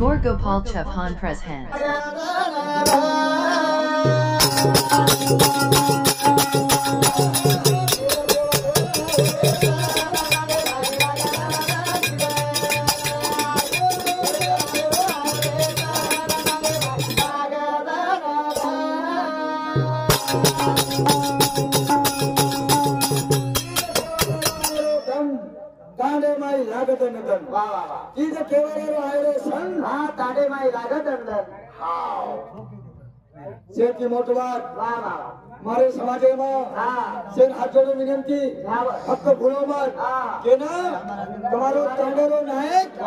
Gaur Gopal Chauhan present. शेती मोठवार मारे समाजे शेर हात जोडून विनंती फक्त फुलोबर के ना तुम्हारो तंगेरो नायक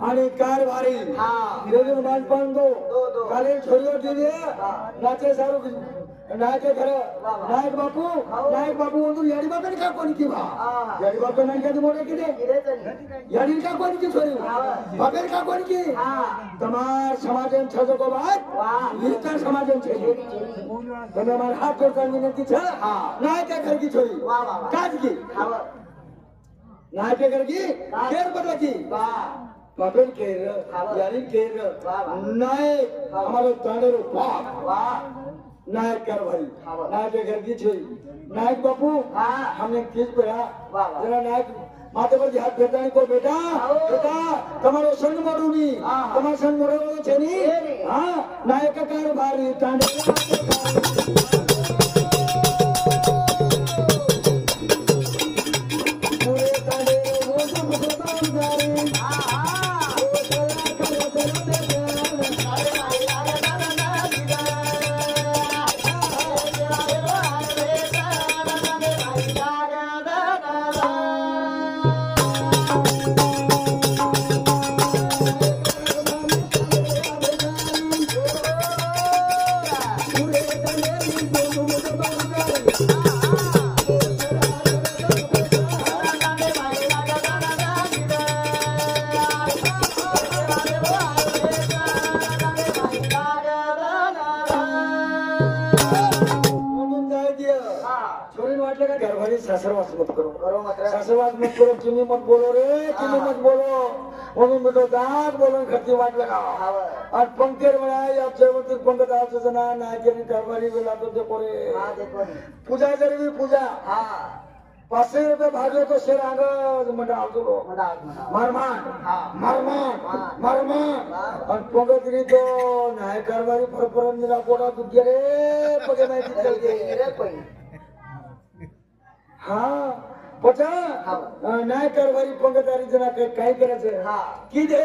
आणि कारभारी रेजून बांधपण दो काले छोरीवर दिली नाचे सारू नायके खरं नायक बापू म्हणून याडी बापाने का कोणी किंवा याडी बापा नाही का मोठे किती याडी का कोणी की छोरी बापेर का कोणी की तमार समाजन छजो को बात इतर समाजन छे તમે માર હાથ જોડતા વિનંતી છે નાયકે ઘર की छोरी काज की नायके घर की केर बदला की बापेर केर यारी केर नायक हमारो तांडेरो बाप नायक कारभारी नायके घर की छोरी नायक बापू हमने किस पया जरा नायक माथे पर हाथ फेरतानी को बेटा તમારો સંગ મોડુની તમારો સંગ મોડો છે ની નાયક कारभारी તાંડે सासरवास मत करो तुम्ही मत बोलो रे तुम्ही मत बोलो म्हणून बेटो दाग बोलून खर्ची वाट लगाओ आज पंक्तिर बनाए या चेवती पंकत आसो ना नायकेनी कारभारी वेला तो देखो रे पूजा जरूरी पूजा ₹500 भागे तो शेर आग मंडा आवतो मरमान आणि पंकत री तो नाय कारभारी परपरन दिला पोटा दुखे रे पगे नाही चल गे पचा नाही कारभारी पंगतारी जना काय करायचं की जे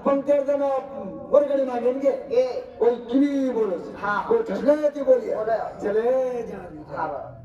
पंक्तिर जन वर्गणी मागेंगे कोई किवी बोलो कोई ठसले बोलिए चले जा